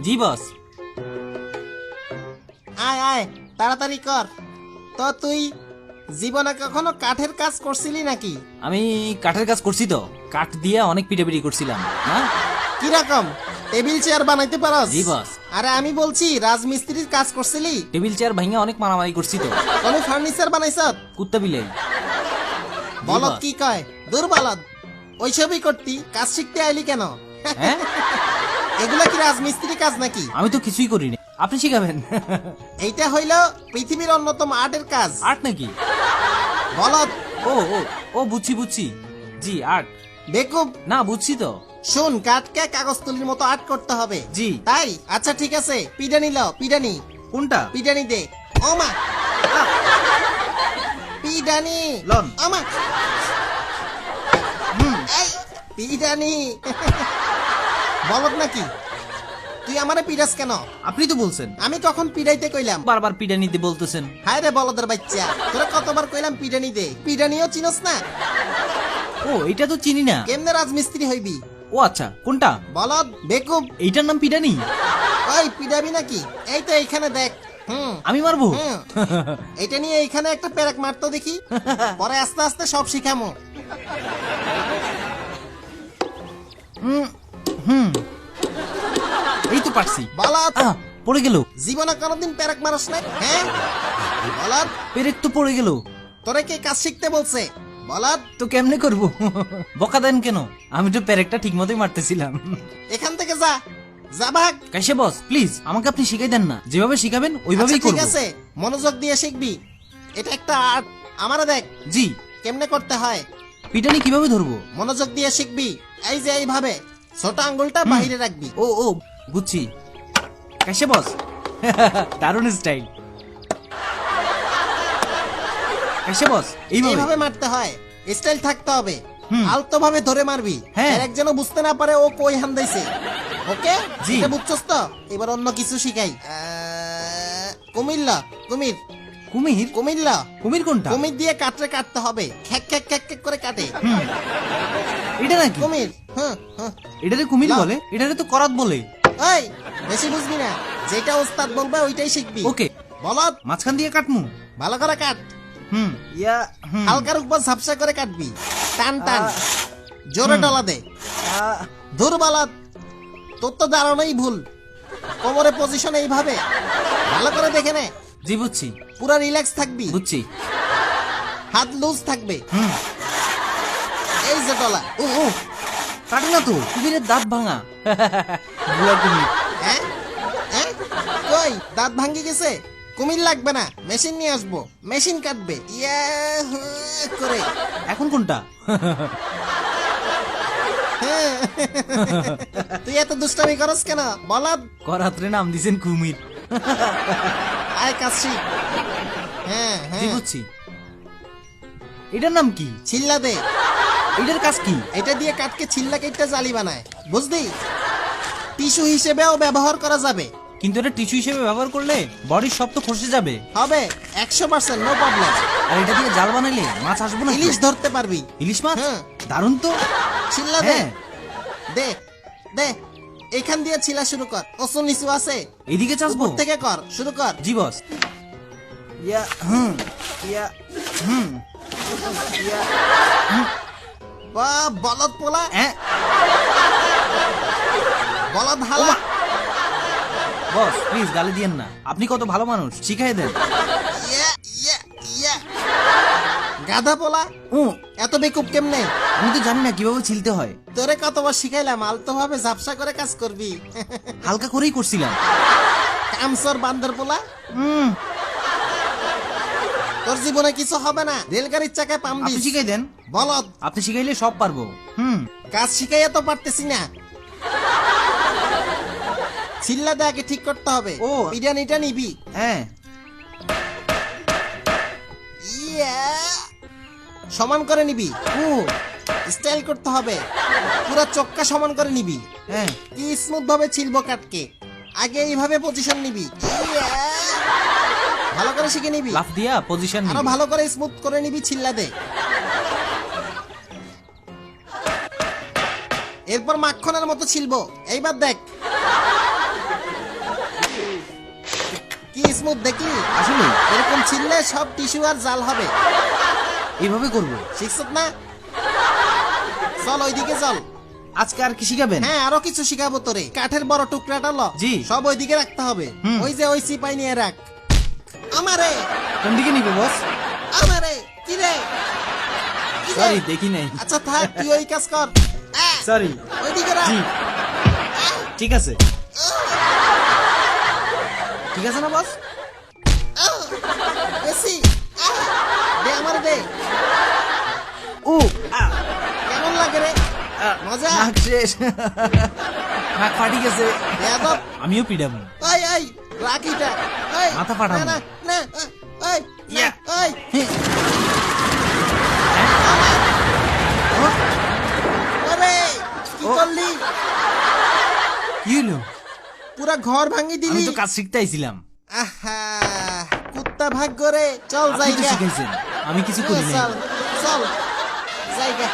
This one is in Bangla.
জি বস। আয় আয় তাড়াতাড়ি কর। তো তুই জীবনে কখনো কাঠের কাজ করছিলি নাকি? আমি কাঠের কাজ করছি তো, কাঠ দিয়ে অনেক পিটাপিটি করছিলাম। হ্যাঁ কি রকম টেবিল চেয়ার বানাইতে পারস? জি বস। আরে আমি বলছি রাজমিস্ত্রির কাজ করছিলি? টেবিল চেয়ার ভাঙে অনেক মারামারি করছি তো। কোনো ফার্নিচার বানাইছ? কুত্তা বিলাই। বলদ বস। কি কয়? দূর বলদ, ওইসবই করতি, কাজ শিখতে আইলি কেন? হ্যাঁ এগুলা কি রাজমিস্ত্রি কাজ নাকি? আমি তো কিছুই করিনি, আপনি শিখাবেন। এইটা হইল পৃথিবীর অন্যতম আর্টের কাজ। আর্ট নাকি? বলদ ও ও ও বুঝছি বুঝছি, জি আর্ট। বেকুব, না বুঝছি তো। শোন, কাঠকে কাগজ তুলির মতো আর্ট করতে হবে। জি। তাই আচ্ছা ঠিক আছে, পিডানি লও, পিডানি। কোনটা? পিডানি দে। ওমা পিডানি লন। ওমা এই পিডানি। বলদ নাকি তুই আমারে পিডাস কেন? আপনি তো বলছেন। আমি কখন পিডাইতে কইলাম? বারবার পিটানিতে বলতেছেন। হায় রে বলদের বাচ্চা, তোরা কতবার কইলাম পিডানি দে। পিডানিও চিনস না? ও এটা তো চিনি না। কেমনে রাজমিস্ত্রি হইবি? ও আচ্ছা, কোনটা? বলদ বেকুব, এইটার নাম পিটানি? ওই পিডাবি নাকি? এই তো এইখানে দেখ। আমি মারবো? হুম। এটা নিয়ে এইখানে একটা পেরেক মারতো দেখি, পরে আস্তে আস্তে সব শিখামো। হুম এই তো পারছি। বলদ পড়ে গেল। জীবনে কোনোদিন পেরেক মারস নাই? হ্যাঁ বলদ, পেরেক তো পড়ে গেল। তোরে কে কাজ শিখতে বলছে? বলদ তো কেমনে করব? বকা দেন কেন? আমি তো পেরেকটা ঠিক মতোই মারতেছিলাম। এখান থেকে যা, যা ভাগ। কাইসে বস প্লিজ আমাকে আপনি শিখাই দেন না, যেভাবে শিখাবেন ওইভাবেই আচ্ছা, ঠিক করব। আছে, মনোযোগ দিয়ে শিখবি। এটা একটা আর্ট, আমারে দেখ জি। কেমনে করতে হয়। পিটানি কিভাবে ধরবো? মনোযোগ দিয়ে শিখবি। এই যে এইভাবে ছোট আঙ্গুলটা বাহিরে রাখবি। ও ও বুঝছি। কাইসে বস? দারুণ স্টাইল। কাইসে বস? এইভাবে এইভাবে? মারতে হয়, স্টাইল থাকতে হবে। হুম। আলতো ভাবে ধরে মারবি, হ্যাঁ। একজনও বুঝতে না পারে ও কই হান দিছে। ওকে জি। এটা বুঝছস তো? এবার অন্য কিছু শিখাই। কুমিল্লা, কুমির কুমির? কুমিল্লা। কুমির কোনটা? কুমির দিয়ে কাটরে কাটতে হবে, খ্যাক খ্যাক খ্যাক খ্যাক করে কাটে। এটা নাকি? কুমির। হ্যাঁ হ্যাঁ। এটারে কুমির লাও। বলে? এটারে তো করাত বলে। এই বেশি বুঝবি না, যেটা ওস্তাদ বলবে ওইটাই শিখবি। ওকে। বলদ মাঝখান দিয়ে কাটমু? ভালো করে কাট। ইয়া হালকার উপর ঝাপসা করে কাটবি, টান টান, জোরে ডলা দে। ধুর বলদ, তোর তো দাঁড়ানোই ভুল। কোমরে পজিশন এইভাবে, ভালো করে দেখে নে। জি বুঝছি পুরা রিল্যাক্স থাকবি, বুঝছি। হাত লুজ থাকবে। এই যে ডলা। ও ও কাটে না তো, কুমিরের দাঁত ভাঙা। বুড়া কুমির। হ্যাঁ হ্যাঁ, কই দাঁত ভাঙ্গি গেছে? কুমির লাগবে না, মেশিন নিয়ে আসবো, মেশিন কাটবে। ইয়া করে। এখন কোনটা? তুই এত দুষ্টামি করস কেন বলদ? করাত্রে নাম দিছেন কুমির। আয় কাজ শিখ। হ্যাঁ জি হ্যাঁ, বুঝছি। এটার নাম কি? ছিল্লা দে। এটার কাজ কি? এটা দিয়ে কাটকে ছিল্লা কেটে জালি বানায়, বুঝলি? টিস্যু হিসেবেও ব্যবহার করা যাবে। কিন্তু এটা টিস্যু হিসেবে ব্যবহার করলে বডির সব তো খসে যাবে। হবে 100%, নো প্রবলেম। আর এটা দিয়ে জাল বানাইলে মাছ আসবো না? ইলিশ ধরতে পারবি। ইলিশ মাছ? হ্যাঁ। দারুণ তো। ছিল্লা দে, হ্যাঁ। দে দে। এখান দিয়ে ছিলা শুরু কর। উঁচু নিচু আছে, এদিকে চাষবো? উপর থেকে কর, শুরু কর। জি বস। ইয়া ইয়া ইয়া বা বলদ পোলা, হ্যাঁ বলদ হালা। বস প্লিজ গালি দিয়েন না, আপনি কত ভালো মানুষ, শিখাই দেন। ইয়া ইয়া ইয়া। গাধা পোলা, ও এত বেকুব কেমনে? আমি তো জানি না কিভাবে ছিলতে হয়। তোরে কতবার শিখাইলাম, আলতো ভাবে ঝাপসা করে কাজ করবি। হালকা করেই করছিলাম। কামসর বান্দর পোলা, তোর জীবনে কিছু হবে না, রেলগাড়ির চাকায় পাম আপনি দিস। শিখাই দেন। বলদ, আপনি শিখাইলে সব পারবো। কাজ শিখাইয়া তো পারতেছি না। ছিল্লা দে আগে ঠিক করতে হবে। ও। বিরিয়ানিটা নিবি। হ্যাঁ ইয়া, সমান করে নিবি। ও স্টাইল করতে হবে, পুরো চক্কা সমান করে নিবি। হ্যাঁ কি স্মুথ ভাবে ছিলবো কাটকে, আগে এইভাবে পজিশন নিবি। ইয়া, ভালো করে শিখে নিবি। লাফ দিয়া পজিশন আরো ভালো করে স্মুথ করে নিবি, ছিল্লা দে। এরপর মাখনের মতো ছিলবো। এইবার দেখ, কি স্মুথ দেখলি? আসলে এরকম ছিললে সব টিস্যু আর জাল হবে। এইভাবে করব। শিখছত না? চল ওইদিকে চল। আজকে আর কি শিখাবেন? হ্যাঁ, আরো কিছু শিখাবো তোরে। কাঠের বড় টুকরাটা ল। জি। সব ওইদিকে রাখতে হবে। হুম। ওই যে ওই সিপাই নিয়ে রাখ। আমারে কোন দিকে নিবে বস? আমারে কি রে? কি রে? সরি দেখি নাই। আচ্ছা থাক, তুই ওই কাজ কর। সরি। ওইদিকে রাখ। জি ঠিক আছে। ঠিক আছে না বস? বেশি দে, আমার দে। ও আ, কেমন লাগে রে? আ, মজা? নাক শেষ। নাক ফাটি গেছে। বেয়াদব। আমিও পিডাবো। ওই ওই রাখিটা। ওই মাথা ফাটাবো। না না, ওই ইয়া। ওই ওরে কি ও। করলি? কি হলো? পুরা ঘর ভাঙি আমি দিলি। তো কাজ শিখতে আইছিলাম। আহা, কুত্তা ভাগ্য রে। চল আপনি তো জায়গা। শিখাইছেন, আমি কিছু করি নাই। চল চল জায়গা।